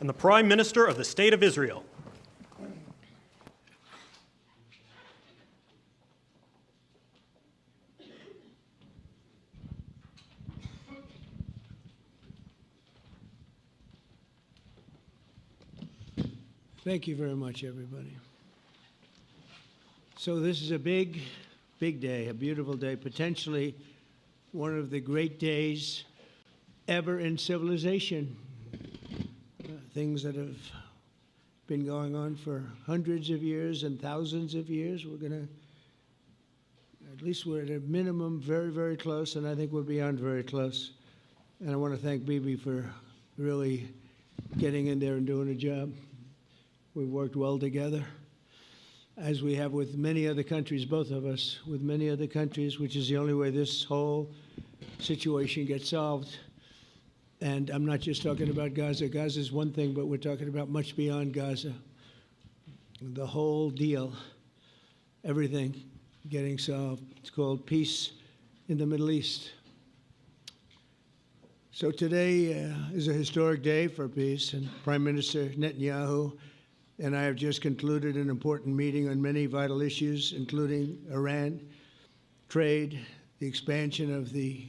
and the Prime Minister of the State of Israel. Thank you very much, everybody. So this is a big, big day, a beautiful day, potentially one of the great days ever in civilization. Things that have been going on for hundreds of years and thousands of years. We're going to, at least we're at a minimum very, very close, and I think we're beyond very close. And I want to thank Bibi for really getting in there and doing a job. We've worked well together, as we have with many other countries, both of us, with many other countries, which is the only way this whole situation gets solved. And I'm not just talking about Gaza. Gaza is one thing, but we're talking about much beyond Gaza. The whole deal, everything getting solved. It's called peace in the Middle East. So today is a historic day for peace, and Prime Minister Netanyahu and I have just concluded an important meeting on many vital issues, including Iran, trade, the expansion of the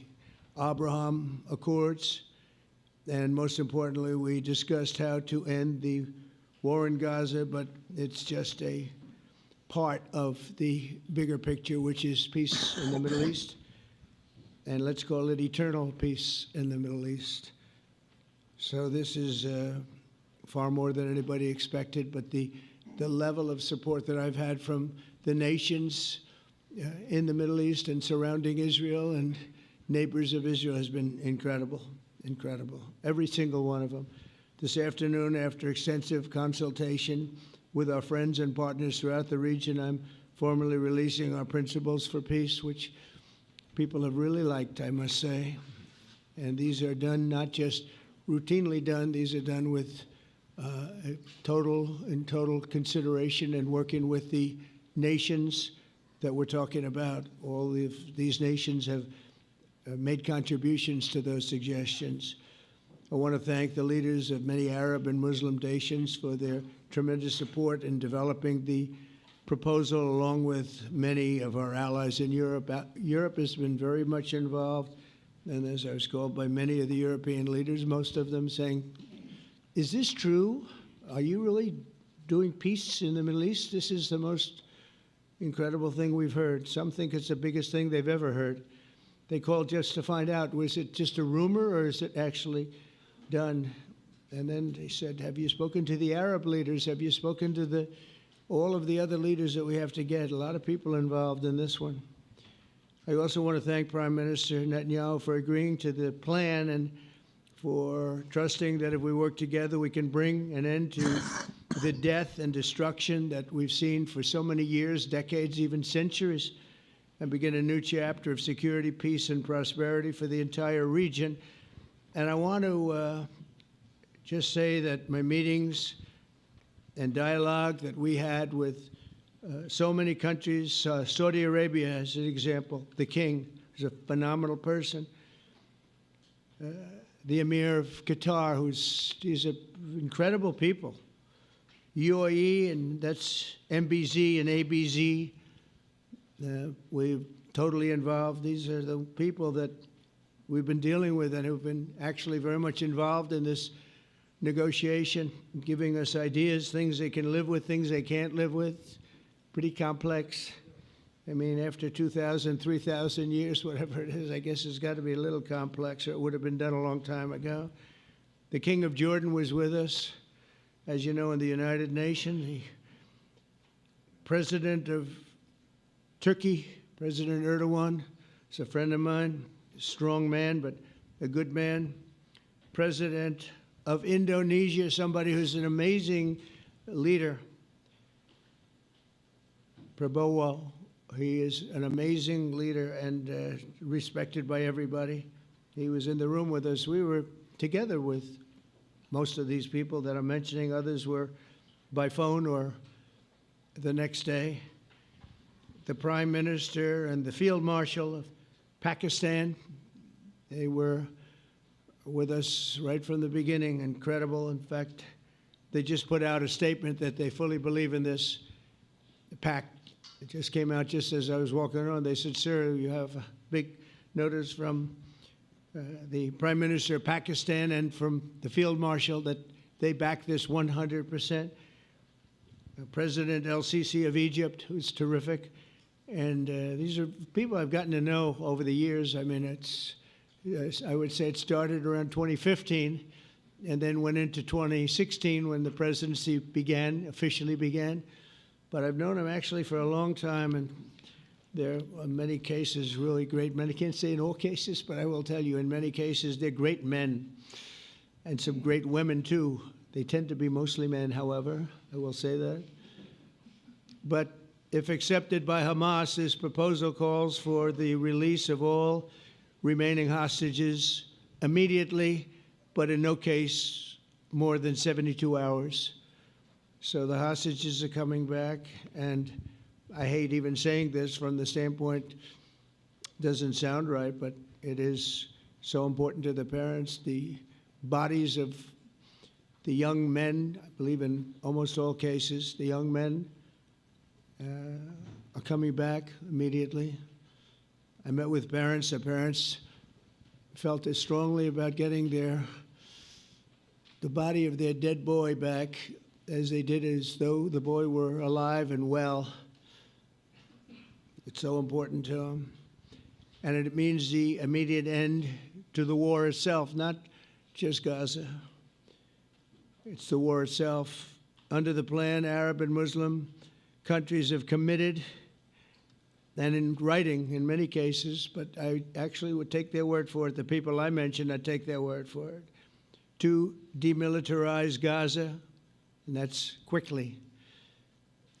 Abraham Accords, and most importantly, we discussed how to end the war in Gaza, but it's just a part of the bigger picture, which is peace in the Middle East, and let's call it eternal peace in the Middle East. So this is far more than anybody expected, but the level of support that I've had from the nations in the Middle East and surrounding Israel and neighbors of Israel has been incredible, incredible. Every single one of them. This afternoon, after extensive consultation with our friends and partners throughout the region, I'm formally releasing our principles for peace, which people have really liked, I must say. And these are done not just routinely done, these are done with total consideration and working with the nations that we're talking about. All of these nations have made contributions to those suggestions. I want to thank the leaders of many Arab and Muslim nations for their tremendous support in developing the proposal, along with many of our allies in Europe. Europe has been very much involved, and as I was called by many of the European leaders, most of them saying, is this true? Are you really doing peace in the Middle East? This is the most incredible thing we've heard. Some think it's the biggest thing they've ever heard. They called just to find out, was it just a rumor or is it actually done? And then they said, have you spoken to the Arab leaders? Have you spoken to all of the other leaders that we have to get? A lot of people involved in this one. I also want to thank Prime Minister Netanyahu for agreeing to the plan and for trusting that if we work together, we can bring an end to the death and destruction that we've seen for so many years, decades, even centuries, and begin a new chapter of security, peace, and prosperity for the entire region. And I want to just say that my meetings and dialogue that we had with so many countries, Saudi Arabia as an example, the king is a phenomenal person. The Emir of Qatar, he's an incredible people. UAE, and that's MBZ and ABZ. We're totally involved. These are the people that we've been dealing with and who've been actually very much involved in this negotiation, giving us ideas, things they can live with, things they can't live with. Pretty complex. I mean, after 2,000, 3,000 years, whatever it is, I guess it's got to be a little complex, or it would have been done a long time ago. The King of Jordan was with us, as you know, in the United Nations. The President of Turkey, President Erdogan, is a friend of mine, a strong man, but a good man. President of Indonesia, somebody who's an amazing leader, Prabowo. He is an amazing leader and respected by everybody. He was in the room with us. We were together with most of these people that I'm mentioning. Others were by phone or the next day. The Prime Minister and the Field Marshal of Pakistan, they were with us right from the beginning. Incredible. In fact, they just put out a statement that they fully believe in this pact. It just came out just as I was walking around. They said, sir, you have a big notice from the Prime Minister of Pakistan and from the Field Marshal that they back this 100%. President El-Sisi of Egypt, who's terrific. And these are people I've gotten to know over the years. I mean, I would say it started around 2015 and then went into 2016 when the presidency officially began. But I've known him actually for a long time, and there are many cases really great men. I can't say in all cases, but I will tell you in many cases they're great men and some great women too. They tend to be mostly men, however, I will say that. But if accepted by Hamas, this proposal calls for the release of all remaining hostages immediately, but in no case more than 72 hours. So the hostages are coming back, and I hate even saying this from the standpoint, doesn't sound right, but it is so important to the parents. The bodies of the young men, I believe in almost all cases, the young men are coming back immediately. I met with parents. The parents felt as strongly about getting the body of their dead boy back as they did as though the boy were alive and well. It's so important to them. And it means the immediate end to the war itself, not just Gaza. It's the war itself. Under the plan, Arab and Muslim countries have committed, and in writing in many cases, but I actually would take their word for it. The people I mentioned, I'd take their word for it, to demilitarize Gaza, and that's quickly.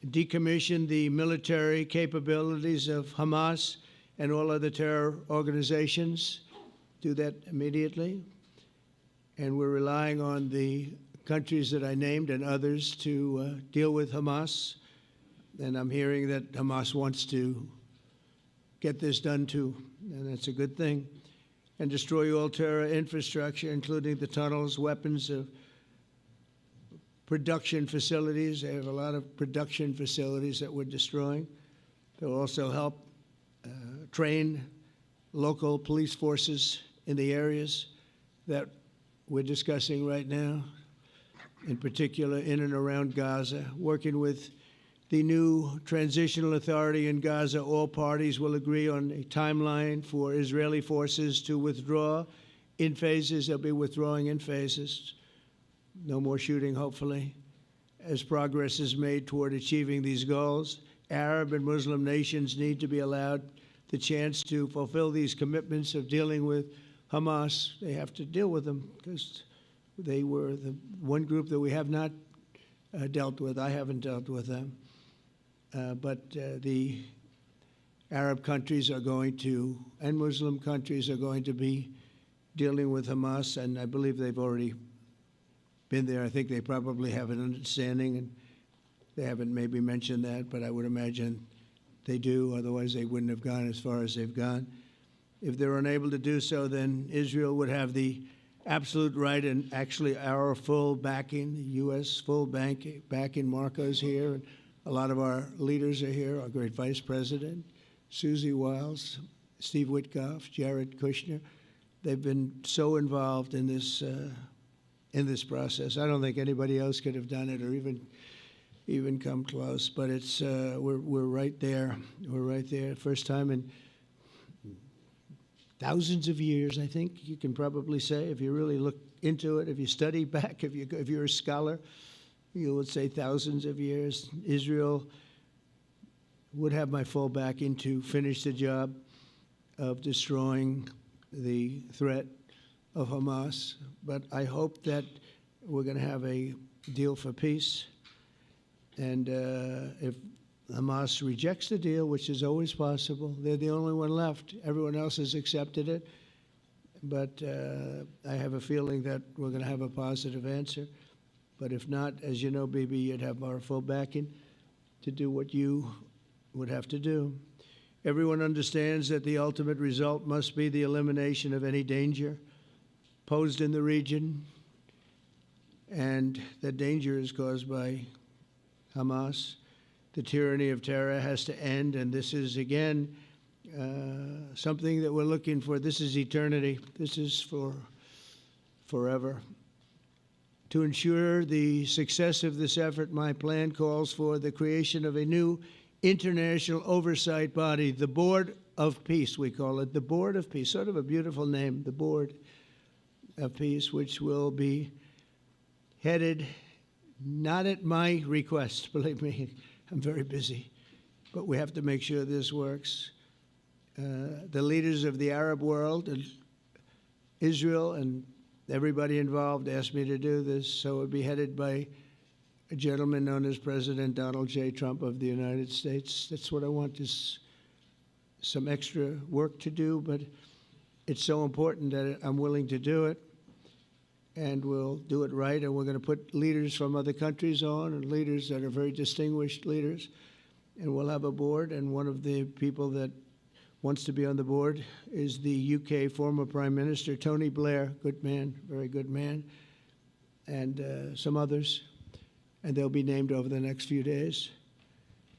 Decommission the military capabilities of Hamas and all other terror organizations. Do that immediately. And we're relying on the countries that I named and others to deal with Hamas. And I'm hearing that Hamas wants to get this done too, and that's a good thing. And destroy all terror infrastructure, including the tunnels, weapons, production facilities. They have a lot of production facilities that we're destroying. They'll also help train local police forces in the areas that we're discussing right now, in particular in and around Gaza, working with the new transitional authority in Gaza. All parties will agree on a timeline for Israeli forces to withdraw in phases. They'll be withdrawing in phases. No more shooting, hopefully. As progress is made toward achieving these goals, Arab and Muslim nations need to be allowed the chance to fulfill these commitments of dealing with Hamas. They have to deal with them because they were the one group that we have not dealt with. I haven't dealt with them. But the Arab countries are going to, and Muslim countries are going to be dealing with Hamas, and I believe they've already been there. I think they probably have an understanding, and they haven't maybe mentioned that, but I would imagine they do. Otherwise, they wouldn't have gone as far as they've gone. If they're unable to do so, then Israel would have the absolute right and actually our full backing, the U.S. full backing. Marco's here, and a lot of our leaders are here, our great Vice President, Susie Wiles, Steve Witkoff, Jared Kushner. They've been so involved in this process. I don't think anybody else could have done it or even come close. But it's we're right there. We're right there. First time in thousands of years, I think you can probably say, if you really look into it, if you study back, if you're a scholar, you would say thousands of years. Israel would have my full backing to finish the job of destroying the threat of Hamas. But I hope that we're going to have a deal for peace. And if Hamas rejects the deal, which is always possible, they're the only one left. Everyone else has accepted it. But I have a feeling that we're going to have a positive answer. But if not, as you know, Bibi, you'd have our full backing to do what you would have to do. Everyone understands that the ultimate result must be the elimination of any danger posed in the region and the danger is caused by Hamas. The tyranny of terror has to end, and this is, again, something that we're looking for. This is eternity. This is for forever. To ensure the success of this effort, my plan calls for the creation of a new international oversight body, the Board of Peace, we call it, the Board of Peace, sort of a beautiful name, the Board of Peace, which will be headed, not at my request, believe me, I'm very busy, but we have to make sure this works. The leaders of the Arab world and Israel and everybody involved asked me to do this, so it would be headed by a gentleman known as President Donald J. Trump of the United States. That's what I want, is some extra work to do, but it's so important that I'm willing to do it, and we'll do it right, and we're going to put leaders from other countries on, and leaders that are very distinguished leaders, and we'll have a board, and one of the people that wants to be on the board is the UK former Prime Minister, Tony Blair, good man, very good man, and some others, and they'll be named over the next few days,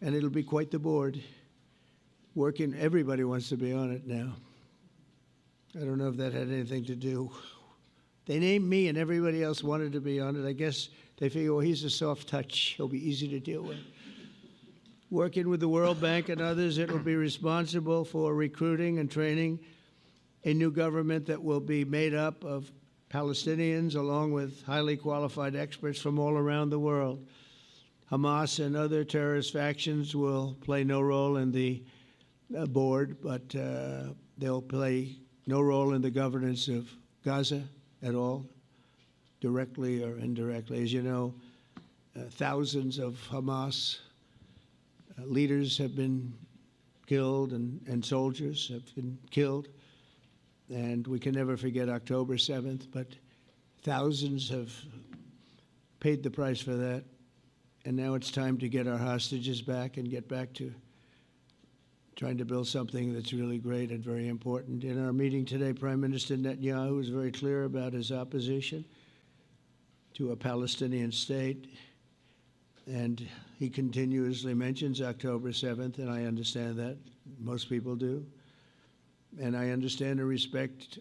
and it'll be quite the board. Working, everybody wants to be on it now. I don't know if that had anything to do. They named me and everybody else wanted to be on it. I guess they figure, well, he's a soft touch. He'll be easy to deal with. Working with the World Bank and others, it will be responsible for recruiting and training a new government that will be made up of Palestinians along with highly qualified experts from all around the world. Hamas and other terrorist factions will play no role in the board, but they'll play no role in the governance of Gaza at all, directly or indirectly. As you know, thousands of Hamas leaders have been killed and soldiers have been killed. And we can never forget October 7th, but thousands have paid the price for that. And now it's time to get our hostages back and get back to trying to build something that's really great and very important. In our meeting today, Prime Minister Netanyahu was very clear about his opposition to a Palestinian state, and he continuously mentions October 7th, and I understand that. Most people do. And I understand and respect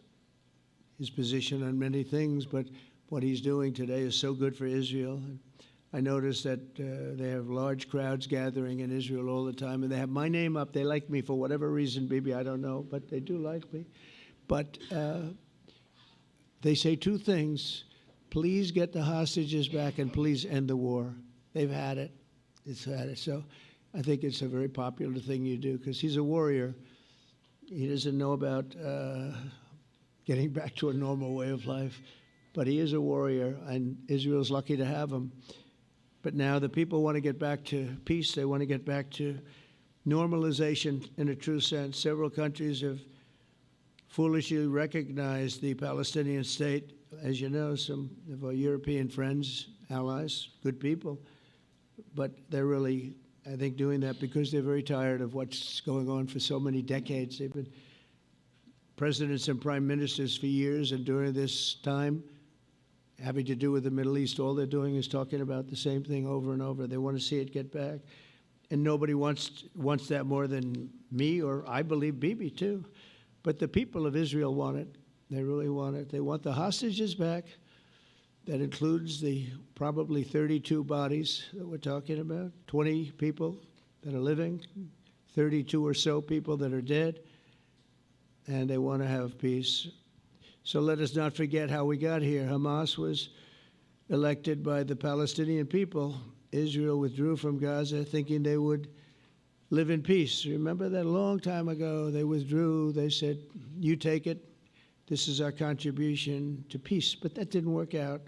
his position on many things, but what he's doing today is so good for Israel. I noticed that they have large crowds gathering in Israel all the time, and they have my name up. They like me for whatever reason, Bibi, I don't know, but they do like me. But they say two things: please get the hostages back and please end the war. They've had it. It's had it. So I think it's a very popular thing you do, because he's a warrior. He doesn't know about getting back to a normal way of life, but he is a warrior, and Israel's lucky to have him. But now the people want to get back to peace. They want to get back to normalization in a true sense. Several countries have foolishly recognized the Palestinian state. As you know, some of our European friends, allies, good people, but they're really, I think, doing that because they're very tired of what's going on for so many decades. They've been presidents and prime ministers for years, and during this time, having to do with the Middle East, all they're doing is talking about the same thing over and over. They want to see it get back. And nobody wants that more than me, or I believe Bibi too. But the people of Israel want it. They really want it. They want the hostages back. That includes the probably 32 bodies that we're talking about, 20 people that are living, 32 or so people that are dead, and they want to have peace. So let us not forget how we got here. Hamas was elected by the Palestinian people. Israel withdrew from Gaza thinking they would live in peace. Remember that a long time ago? They withdrew. They said, you take it. This is our contribution to peace. But that didn't work out.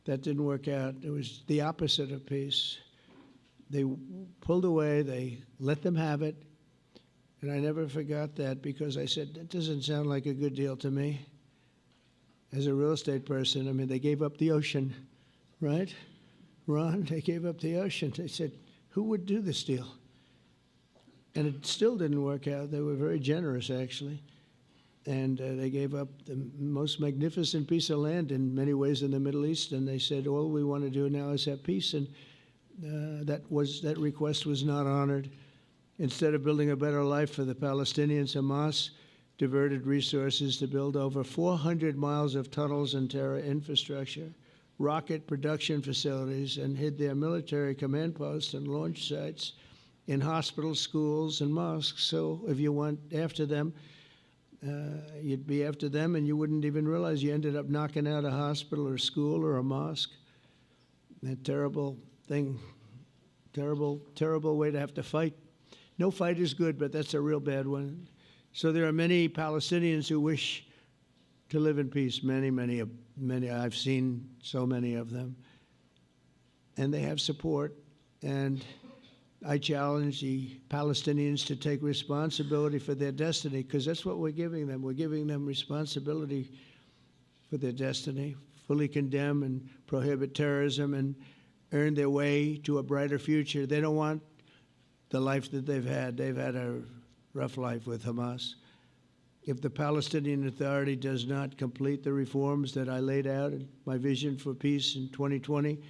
That didn't work out. It was the opposite of peace. They pulled away. They let them have it. And I never forgot that, because I said, that doesn't sound like a good deal to me. As a real estate person, I mean, they gave up the ocean, right? Ron, they gave up the ocean. They said, who would do this deal? And it still didn't work out. They were very generous, actually. And they gave up the most magnificent piece of land in many ways in the Middle East, and they said, all we want to do now is have peace, and that request was not honored. Instead of building a better life for the Palestinians, Hamas diverted resources to build over 400 miles of tunnels and terror infrastructure, rocket production facilities, and hid their military command posts and launch sites in hospitals, schools, and mosques. So if you went after them, you'd be after them, and you wouldn't even realize you ended up knocking out a hospital or a school or a mosque. That terrible thing, terrible, terrible way to have to fight. No fight is good, but that's a real bad one. So there are many Palestinians who wish to live in peace. Many. I've seen so many of them, and they have support. And I challenge the Palestinians to take responsibility for their destiny, because that's what we're giving them. We're giving them responsibility for their destiny, fully condemn and prohibit terrorism and earn their way to a brighter future. They don't want the life that they've had. They've had a rough life with Hamas. If the Palestinian Authority does not complete the reforms that I laid out in my vision for peace in 2020,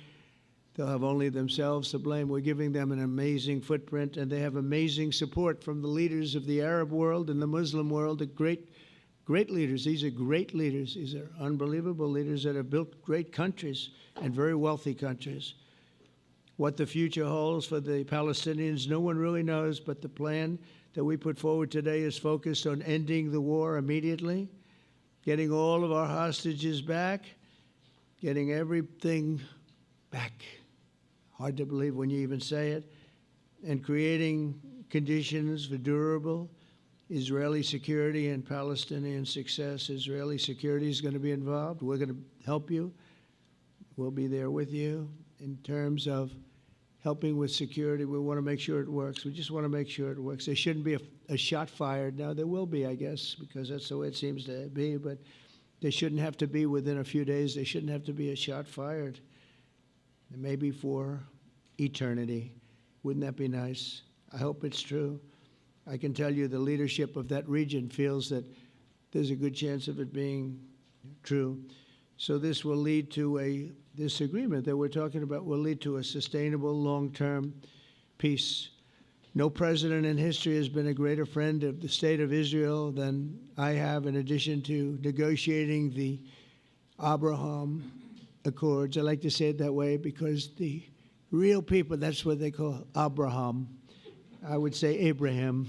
they'll have only themselves to blame. We're giving them an amazing footprint, and they have amazing support from the leaders of the Arab world and the Muslim world, the great leaders. These are great leaders. These are unbelievable leaders that have built great countries and very wealthy countries. What the future holds for the Palestinians, no one really knows, but the plan that we put forward today is focused on ending the war immediately, getting all of our hostages back, getting everything back. Hard to believe when you even say it, and creating conditions for durable Israeli security and Palestinian success. Israeli security is going to be involved. We're going to help you. We'll be there with you in terms of helping with security. We want to make sure it works. We just want to make sure it works. There shouldn't be a shot fired. Now, there will be, I guess, because that's the way it seems to be, but they shouldn't have to be within a few days. There shouldn't have to be a shot fired. Maybe for eternity. Wouldn't that be nice? I hope it's true. I can tell you the leadership of that region feels that there's a good chance of it being true. So this will lead to this agreement that we're talking about will lead to a sustainable long-term peace. No president in history has been a greater friend of the state of Israel than I have, in addition to negotiating the Abraham Accords. I like to say it that way because the real people, that's what they call Abraham. I would say Abraham,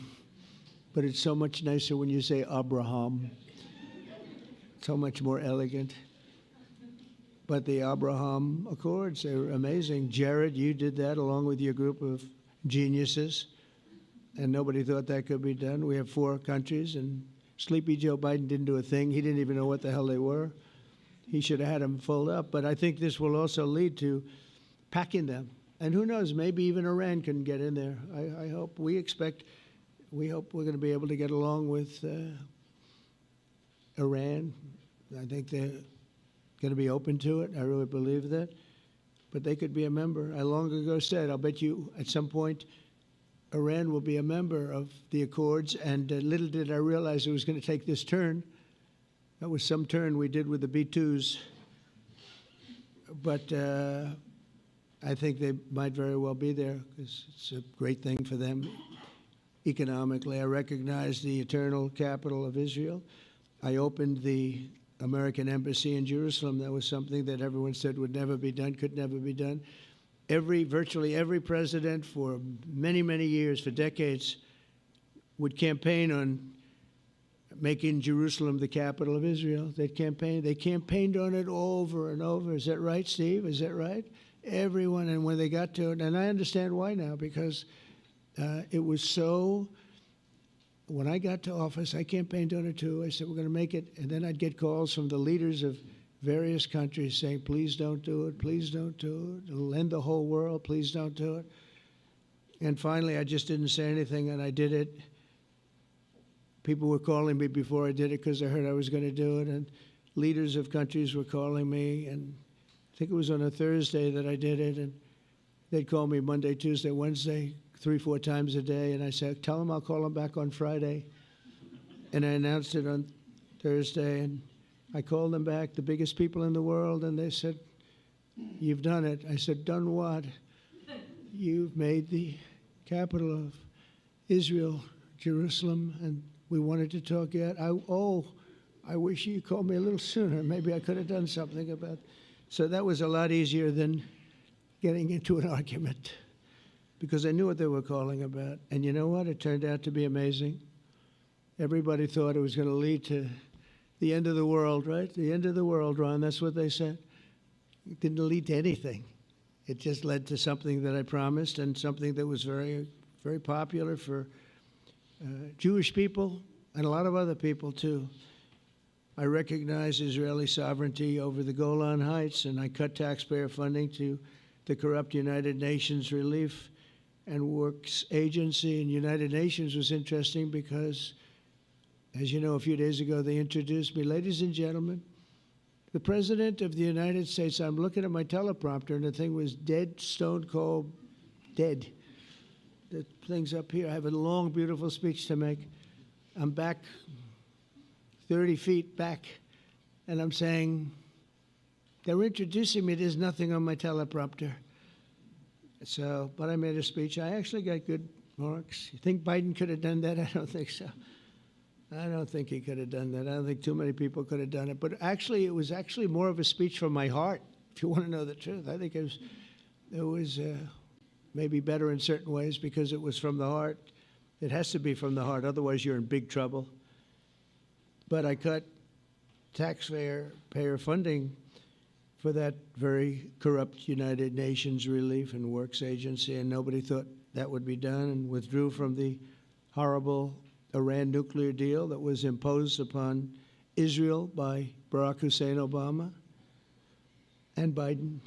but it's so much nicer when you say Abraham. So much more elegant. But the Abraham Accords, they're amazing. Jared, you did that along with your group of geniuses, and nobody thought that could be done. We have 4 countries, and Sleepy Joe Biden didn't do a thing. He didn't even know what the hell they were. He should have had them fold up. But I think this will also lead to packing them. And who knows, maybe even Iran can get in there. I hope. We hope we're going to be able to get along with Iran. I think they're going to be open to it. I really believe that. But they could be a member. I long ago said, I'll bet you at some point Iran will be a member of the Accords. And little did I realize it was going to take this turn. That was some turn we did with the B-2s. But I think they might very well be there because it's a great thing for them economically. I recognize the eternal capital of Israel. I opened the American embassy in Jerusalem. That was something that everyone said would never be done, could never be done. Virtually every president for many, many years, for decades, would campaign on making Jerusalem the capital of Israel. They campaigned on it over and over. Is that right, Steve? Is that right? Everyone, and when they got to it, and I understand why now, because it was so. When I got to office, I campaigned on it too. I said, we're going to make it. And then I'd get calls from the leaders of various countries saying, please don't do it, please don't do it. It'll end the whole world, please don't do it. And finally, I just didn't say anything, and I did it. People were calling me before I did it because they heard I was going to do it, and leaders of countries were calling me, and I think it was on a Thursday that I did it, and they'd call me Monday, Tuesday, Wednesday, 3-4 times a day, and I said, tell them I'll call them back on Friday. And I announced it on Thursday, and I called them back, the biggest people in the world, and they said, "You've done it." I said, "Done what?" "You've made the capital of Israel, Jerusalem, and we wanted to talk yet." I wish you called me a little sooner. Maybe I could have done something about it. So that was a lot easier than getting into an argument, because I knew what they were calling about. And you know what? It turned out to be amazing. Everybody thought it was going to lead to the end of the world, right? The end of the world, Ron, that's what they said. It didn't lead to anything. It just led to something that I promised, and something that was very, very popular for Jewish people and a lot of other people, too. I recognize Israeli sovereignty over the Golan Heights, and I cut taxpayer funding to the corrupt United Nations Relief and Works Agency. And United Nations was interesting because, as you know, a few days ago they introduced me. Ladies and gentlemen, the President of the United States. I'm looking at my teleprompter, and the thing was dead, stone cold, dead. The thing's up here. I have a long, beautiful speech to make. I'm back 30 feet back, and I'm saying, they're introducing me. There's nothing on my teleprompter. So, but I made a speech. I actually got good marks. You think Biden could have done that? I don't think so. I don't think he could have done that. I don't think too many people could have done it. But actually, it was actually more of a speech from my heart, if you want to know the truth. I think it was maybe better in certain ways because it was from the heart. It has to be from the heart. Otherwise, you're in big trouble. But I cut taxpayer funding for that very corrupt United Nations Relief and Works Agency, and nobody thought that would be done, and withdrew from the horrible Iran nuclear deal that was imposed upon Israel by Barack Hussein Obama and Biden.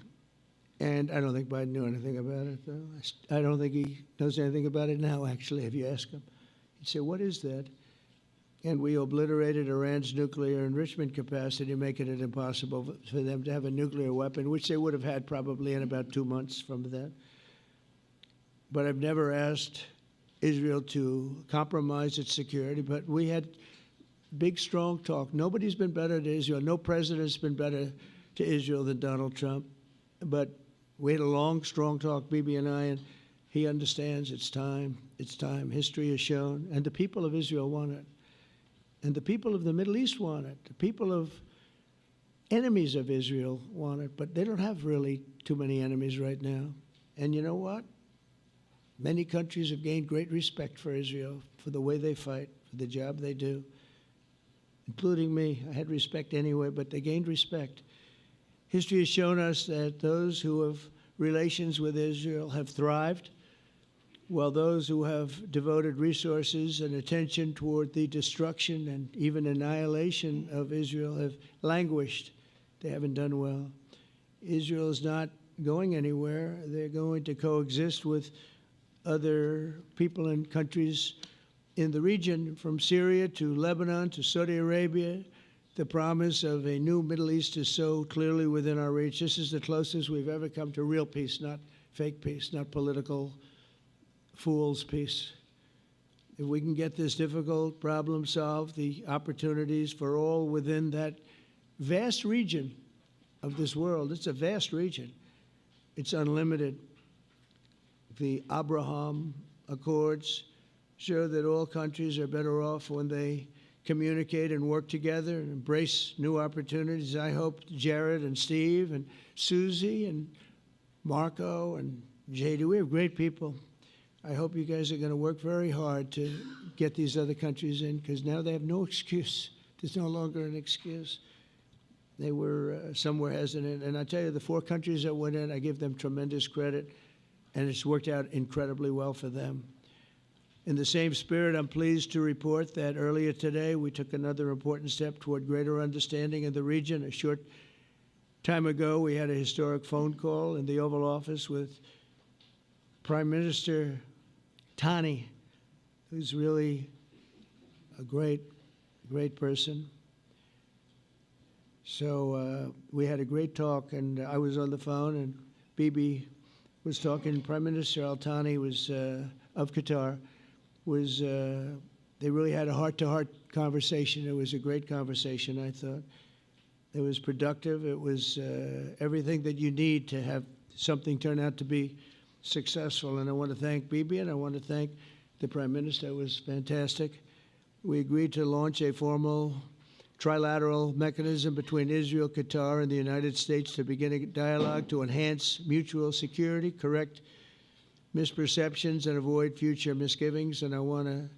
And I don't think Biden knew anything about it, though. I don't think he knows anything about it now, actually, if you ask him. He'd say, "What is that?" And we obliterated Iran's nuclear enrichment capacity, making it impossible for them to have a nuclear weapon, which they would have had probably in about 2 months from that. But I've never asked Israel to compromise its security, but we had big, strong talk. Nobody's been better to Israel. No president's been better to Israel than Donald Trump. But we had a long, strong talk, Bibi and I, and he understands it's time. It's time. History has shown. And the people of Israel want it. And the people of the Middle East want it. The people of enemies of Israel want it. But they don't have really too many enemies right now. And you know what? Many countries have gained great respect for Israel, for the way they fight, for the job they do, including me. I had respect anyway, but they gained respect. History has shown us that those who have relations with Israel have thrived, while those who have devoted resources and attention toward the destruction and even annihilation of Israel have languished. They haven't done well. Israel is not going anywhere. They're going to coexist with other people and countries in the region, from Syria to Lebanon to Saudi Arabia. The promise of a new Middle East is so clearly within our reach. This is the closest we've ever come to real peace, not fake peace, not political fool's peace. If we can get this difficult problem solved, the opportunities for all within that vast region of this world, it's a vast region, it's unlimited. The Abraham Accords show that all countries are better off when they communicate and work together and embrace new opportunities. I hope Jared and Steve and Susie and Marco and JD, we have great people. I hope you guys are going to work very hard to get these other countries in, because now they have no excuse. There's no longer an excuse. They were somewhere hesitant. And I tell you, the 4 countries that went in, I give them tremendous credit, and it's worked out incredibly well for them. In the same spirit, I'm pleased to report that earlier today we took another important step toward greater understanding in the region. A short time ago, we had a historic phone call in the Oval Office with Prime Minister Tani, who's really a great, great person. So we had a great talk, and I was on the phone, and Bibi was talking. Prime Minister Al Thani was of Qatar. They really had a heart-to-heart conversation. It was a great conversation, I thought. It was productive. It was everything that you need to have something turn out to be successful. And I want to thank Bibi, and I want to thank the Prime Minister. It was fantastic. We agreed to launch a formal trilateral mechanism between Israel, Qatar, and the United States to begin a dialogue to enhance mutual security, correct misperceptions, and avoid future misgivings. And I want to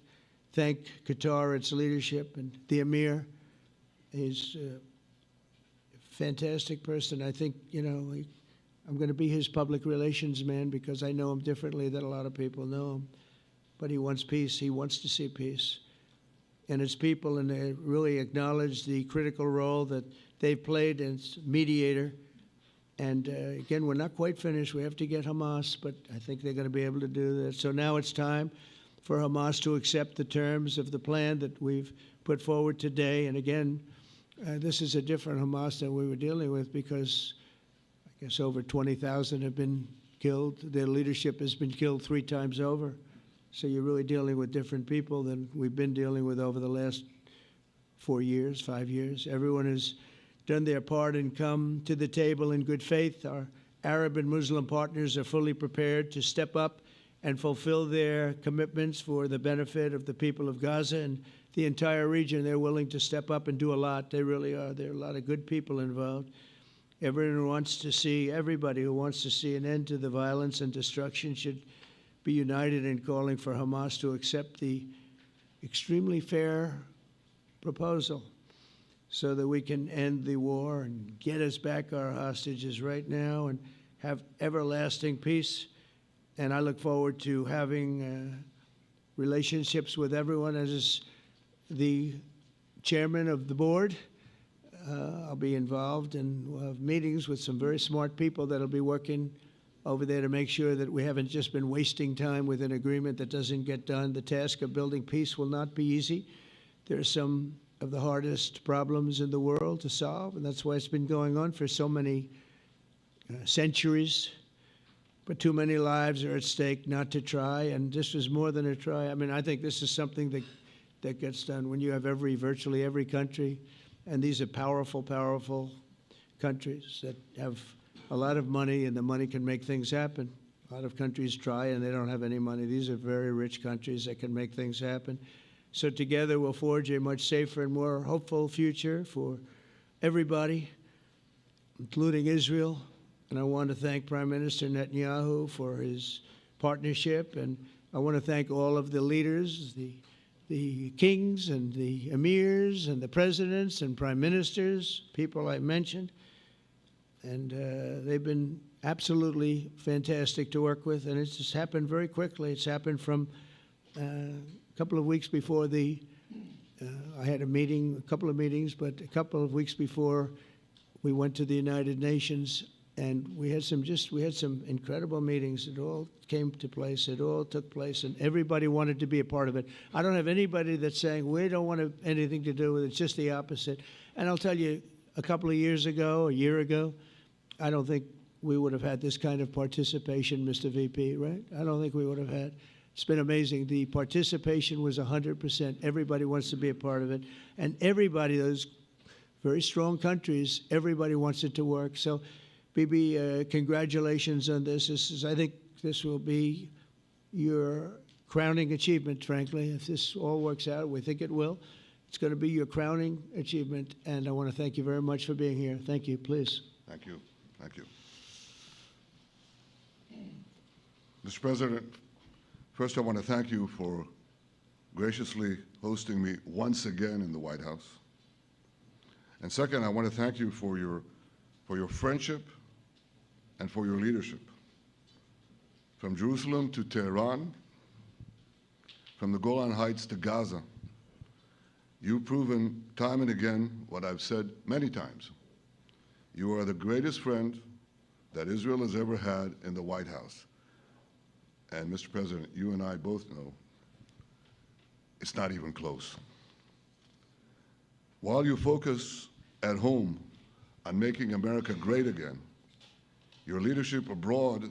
thank Qatar, its leadership, and the Emir. He's a fantastic person. I think, you know, I'm going to be his public relations man because I know him differently than a lot of people know him. But he wants peace. He wants to see peace. And its people, and they really acknowledge the critical role that they've played as mediator. And again, we're not quite finished. We have to get Hamas, but I think they're going to be able to do that. So now it's time for Hamas to accept the terms of the plan that we've put forward today. And again, this is a different Hamas than we were dealing with because I guess over 20,000 have been killed. Their leadership has been killed 3 times over. So you're really dealing with different people than we've been dealing with over the last 4 years, 5 years. Everyone has done their part and come to the table in good faith. Our Arab and Muslim partners are fully prepared to step up and fulfill their commitments for the benefit of the people of Gaza and the entire region. They're willing to step up and do a lot. They really are. There are a lot of good people involved. Everybody who wants to see an end to the violence and destruction should be united in calling for Hamas to accept the extremely fair proposal so that we can end the war and get us back our hostages right now and have everlasting peace. And I look forward to having relationships with everyone. As the chairman of the board, I'll be involved, and we'll have meetings with some very smart people that'll be working over there to make sure that we haven't just been wasting time with an agreement that doesn't get done. The task of building peace will not be easy. There are some of the hardest problems in the world to solve, and that's why it's been going on for so many centuries. But too many lives are at stake not to try, and this is more than a try. I mean, I think this is something that gets done when you have virtually every country, and these are powerful, powerful countries that have a lot of money, and the money can make things happen. A lot of countries try, and they don't have any money. These are very rich countries that can make things happen. So together we'll forge a much safer and more hopeful future for everybody, including Israel. And I want to thank Prime Minister Netanyahu for his partnership. And I want to thank all of the leaders, the kings and the emirs and the presidents and prime ministers, people I mentioned. And they've been absolutely fantastic to work with. And it's just happened very quickly. It's happened from a couple of weeks before I had a couple of meetings, but a couple of weeks before we went to the United Nations, and we had some incredible meetings. It all came to place. It all took place, and everybody wanted to be a part of it. I don't have anybody that's saying we don't want anything to do with it. It's just the opposite. And I'll tell you, a couple of years ago, a year ago, I don't think we would have had this kind of participation, Mr. VP, right? I don't think we would have had. It's been amazing. The participation was 100%. Everybody wants to be a part of it. And everybody, those very strong countries, everybody wants it to work. So, Bibi, congratulations on this. I think this will be your crowning achievement, frankly. If this all works out, we think it will. It's going to be your crowning achievement. And I want to thank you very much for being here. Thank you. Please. Thank you. Thank you. Mr. President, first I want to thank you for graciously hosting me once again in the White House. And second, I want to thank you for your friendship and for your leadership. From Jerusalem to Tehran, from the Golan Heights to Gaza, you've proven time and again what I've said many times. You are the greatest friend that Israel has ever had in the White House. And Mr. President, you and I both know it's not even close. While you focus at home on making America great again, your leadership abroad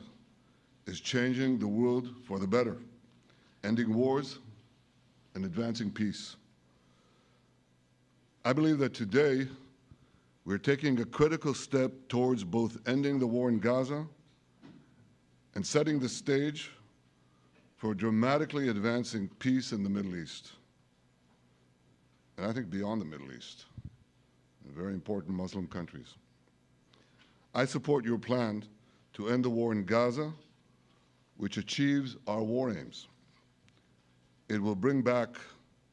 is changing the world for the better, ending wars and advancing peace. I believe that today we're taking a critical step towards both ending the war in Gaza and setting the stage for dramatically advancing peace in the Middle East, and I think beyond the Middle East, in very important Muslim countries. I support your plan to end the war in Gaza, which achieves our war aims. It will bring back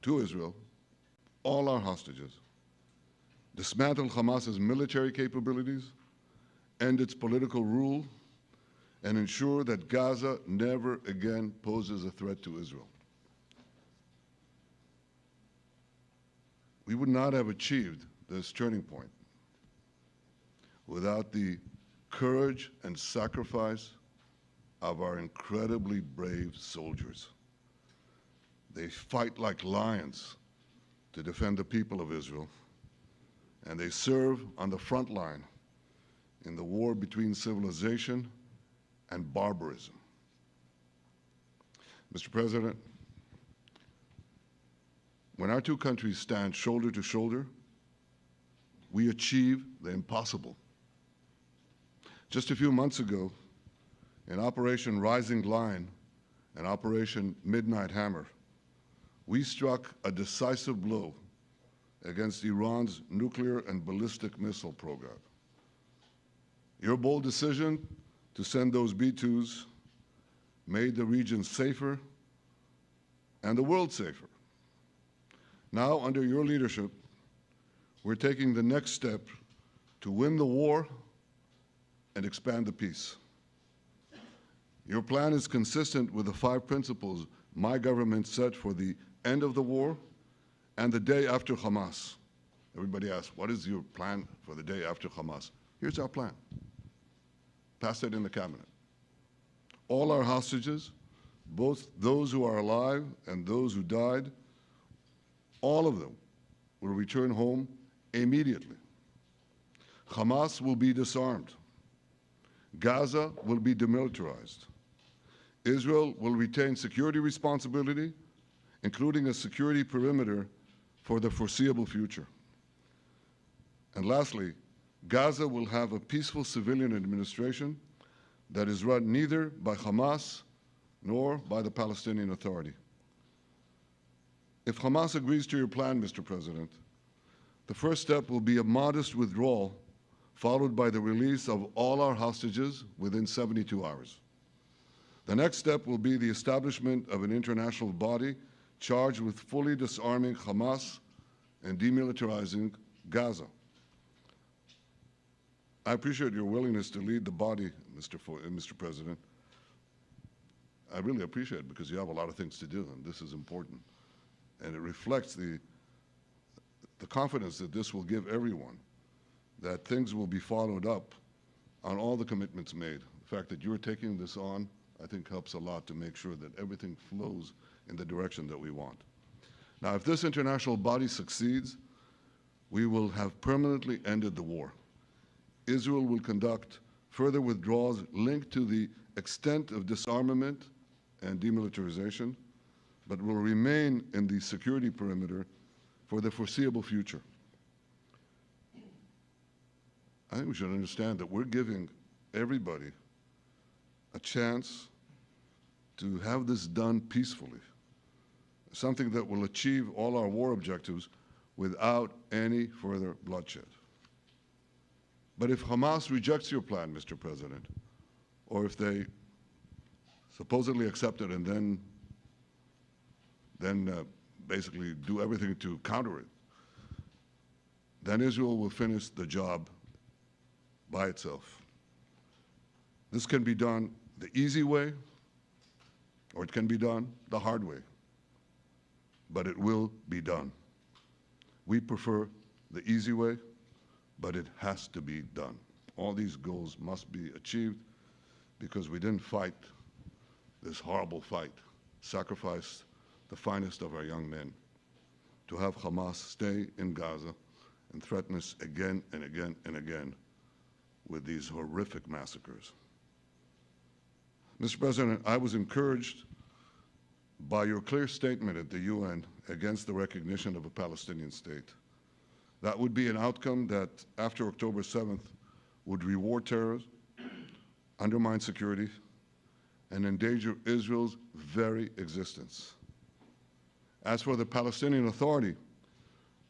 to Israel all our hostages, dismantle Hamas's military capabilities, end its political rule, and ensure that Gaza never again poses a threat to Israel. We would not have achieved this turning point without the courage and sacrifice of our incredibly brave soldiers. They fight like lions to defend the people of Israel, and they serve on the front line in the war between civilization and barbarism. Mr. President, when our two countries stand shoulder to shoulder, we achieve the impossible. Just a few months ago, in Operation Rising Lion and Operation Midnight Hammer, we struck a decisive blow against Iran's nuclear and ballistic missile program. Your bold decision to send those B-2s made the region safer and the world safer. Now, under your leadership, we're taking the next step to win the war and expand the peace. Your plan is consistent with the 5 principles my government set for the end of the war and the day after Hamas. Everybody asks, what is your plan for the day after Hamas? Here's our plan. Pass it in the cabinet. All our hostages, both those who are alive and those who died, all of them will return home immediately. Hamas will be disarmed. Gaza will be demilitarized. Israel will retain security responsibility, including a security perimeter for the foreseeable future. And lastly, Gaza will have a peaceful civilian administration that is run neither by Hamas nor by the Palestinian Authority. If Hamas agrees to your plan, Mr. President, the first step will be a modest withdrawal, followed by the release of all our hostages within 72 hours. The next step will be the establishment of an international body charged with fully disarming Hamas and demilitarizing Gaza. I appreciate your willingness to lead the body, Mr. President. I really appreciate it because you have a lot of things to do, and this is important. And it reflects the confidence that this will give everyone, that things will be followed up on all the commitments made. The fact that you're taking this on, I think, helps a lot to make sure that everything flows in the direction that we want. Now, if this international body succeeds, we will have permanently ended the war. Israel will conduct further withdrawals linked to the extent of disarmament and demilitarization, but will remain in the security perimeter for the foreseeable future. I think we should understand that we're giving everybody a chance to have this done peacefully, something that will achieve all our war objectives without any further bloodshed. But if Hamas rejects your plan, Mr. President, or if they supposedly accept it and then basically do everything to counter it, then Israel will finish the job by itself. This can be done the easy way, or it can be done the hard way, but it will be done. We prefer the easy way, but it has to be done. All these goals must be achieved because we didn't fight this horrible fight, sacrifice the finest of our young men to have Hamas stay in Gaza and threaten us again and again and again with these horrific massacres. Mr. President, I was encouraged by your clear statement at the UN against the recognition of a Palestinian state. That would be an outcome that, after October 7th, would reward terrorism, undermine security, and endanger Israel's very existence. As for the Palestinian Authority,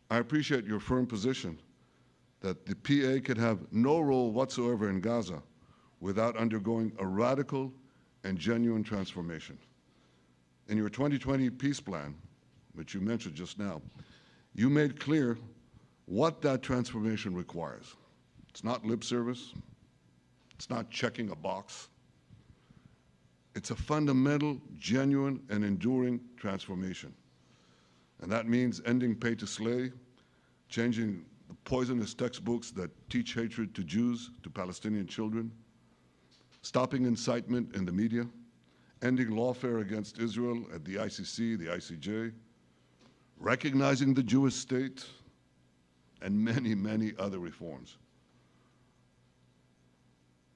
I appreciate your firm position that the PA could have no role whatsoever in Gaza without undergoing a radical and genuine transformation. In your 2020 peace plan, which you mentioned just now, you made clear what that transformation requires. It's not lip service. It's not checking a box. It's a fundamental, genuine, and enduring transformation. And that means ending pay to slay, changing the poisonous textbooks that teach hatred to Jews, to Palestinian children, stopping incitement in the media, ending lawfare against Israel at the ICC, the ICJ, recognizing the Jewish state, and many, many other reforms.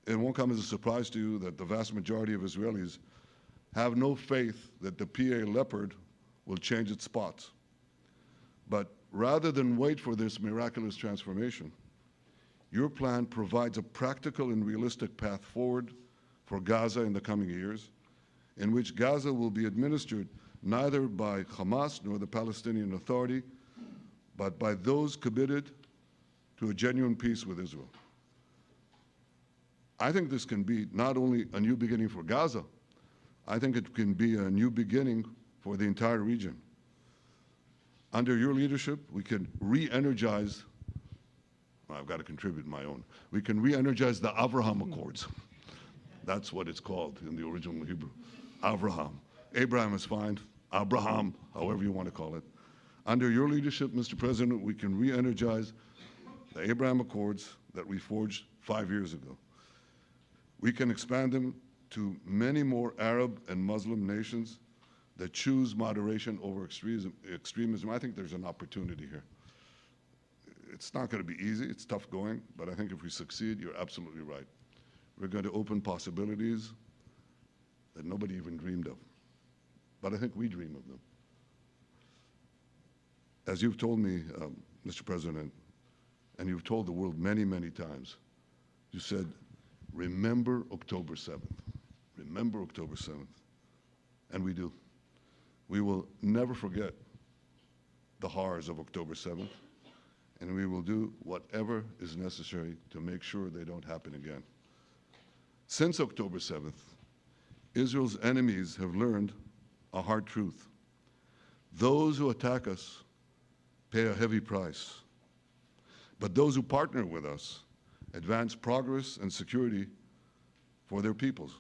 It won't come as a surprise to you that the vast majority of Israelis have no faith that the PA Leopard will change its spots. But rather than wait for this miraculous transformation, your plan provides a practical and realistic path forward for Gaza in the coming years, in which Gaza will be administered neither by Hamas nor the Palestinian Authority, but by those committed to a genuine peace with Israel. I think this can be not only a new beginning for Gaza, I think it can be a new beginning for the entire region. Under your leadership, we can re-energize, well, I've got to contribute my own, we can re-energize the Abraham Accords. That's what it's called in the original Hebrew, Abraham. Abraham is fine, Abraham, however you want to call it. Under your leadership, Mr. President, we can re-energize the Abraham Accords that we forged 5 years ago. We can expand them to many more Arab and Muslim nations that choose moderation over extremism. I think there's an opportunity here. It's not going to be easy, it's tough going, but I think if we succeed, you're absolutely right. We're going to open possibilities that nobody even dreamed of. But I think we dream of them. As you've told me, Mr. President, and you've told the world many, many times, you said, remember October 7th. Remember October 7th. And we do. We will never forget the horrors of October 7th, and we will do whatever is necessary to make sure they don't happen again. Since October 7th, Israel's enemies have learned a hard truth. Those who attack us pay a heavy price, but those who partner with us advance progress and security for their peoples.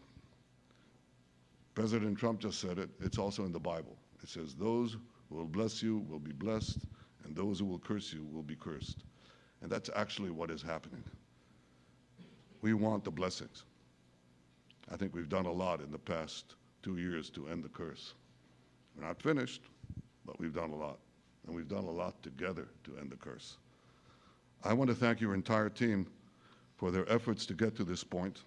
President Trump just said it. It's also in the Bible. It says, those who will bless you will be blessed, and those who will curse you will be cursed. And that's actually what is happening. We want the blessings. I think we've done a lot in the past 2 years to end the curse. We're not finished, but we've done a lot. And we've done a lot together to end the curse. I want to thank your entire team for their efforts to get to this point.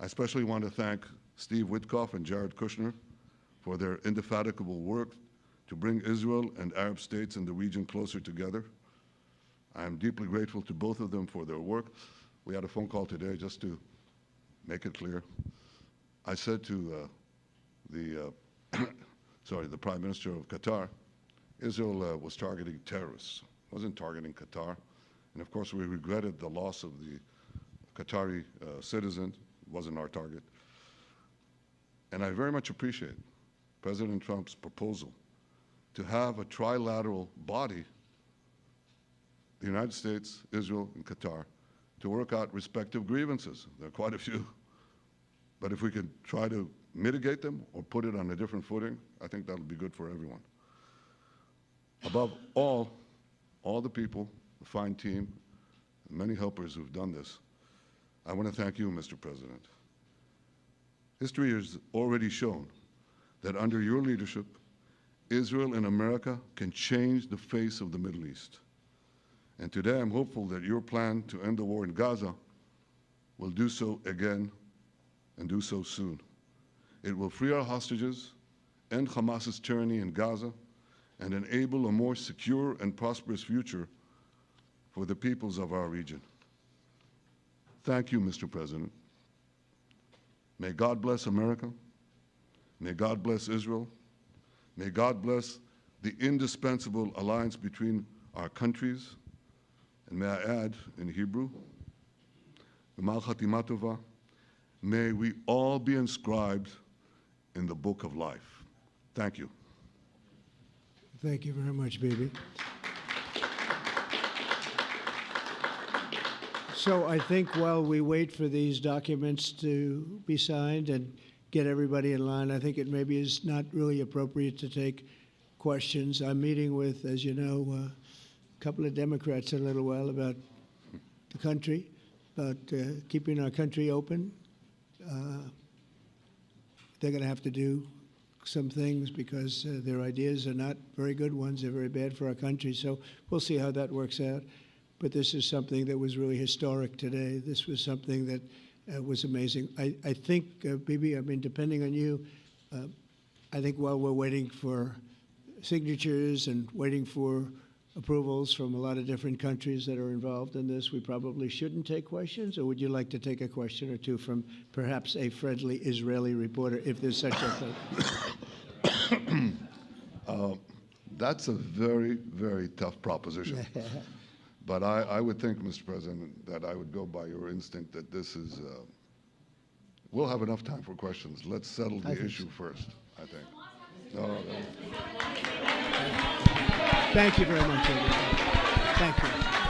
I especially want to thank Steve Witkoff and Jared Kushner for their indefatigable work to bring Israel and Arab states in the region closer together. I am deeply grateful to both of them for their work. We had a phone call today just to make it clear. I said to the Prime Minister of Qatar, Israel was targeting terrorists, wasn't targeting Qatar. And of course, we regretted the loss of the Qatari citizen. It wasn't our target. And I very much appreciate President Trump's proposal to have a trilateral body, the United States, Israel, and Qatar, to work out respective grievances. There are quite a few. But if we could try to mitigate them or put it on a different footing, I think that'll be good for everyone. Above all the people, the fine team, and many helpers who've done this, I want to thank you, Mr. President. History has already shown that under your leadership, Israel and America can change the face of the Middle East. And today I'm hopeful that your plan to end the war in Gaza will do so again and do so soon. It will free our hostages, end Hamas's tyranny in Gaza, and enable a more secure and prosperous future for the peoples of our region. Thank you, Mr. President. May God bless America. May God bless Israel. May God bless the indispensable alliance between our countries. And may I add, in Hebrew, G'mal Chatima Tova, may we all be inscribed in the book of life. Thank you. Thank you very much, Bibi. So I think while we wait for these documents to be signed and get everybody in line, I think it maybe is not really appropriate to take questions. I'm meeting with, as you know, a couple of Democrats in a little while about the country, about keeping our country open. They're going to have to do some things because their ideas are not very good ones. They're very bad for our country. So we'll see how that works out. But this is something that was really historic today. This was something that was amazing. I think, Bibi, I mean, depending on you, I think while we're waiting for signatures and waiting for approvals from a lot of different countries that are involved in this, we probably shouldn't take questions? Or would you like to take a question or two from perhaps a friendly Israeli reporter, if there's such a thing? That's a very, very tough proposition. But I would think, Mr. President, that I would go by your instinct that this is, we'll have enough time for questions. Let's settle the issue first, I think. No. Thank you very much, everybody. Thank you.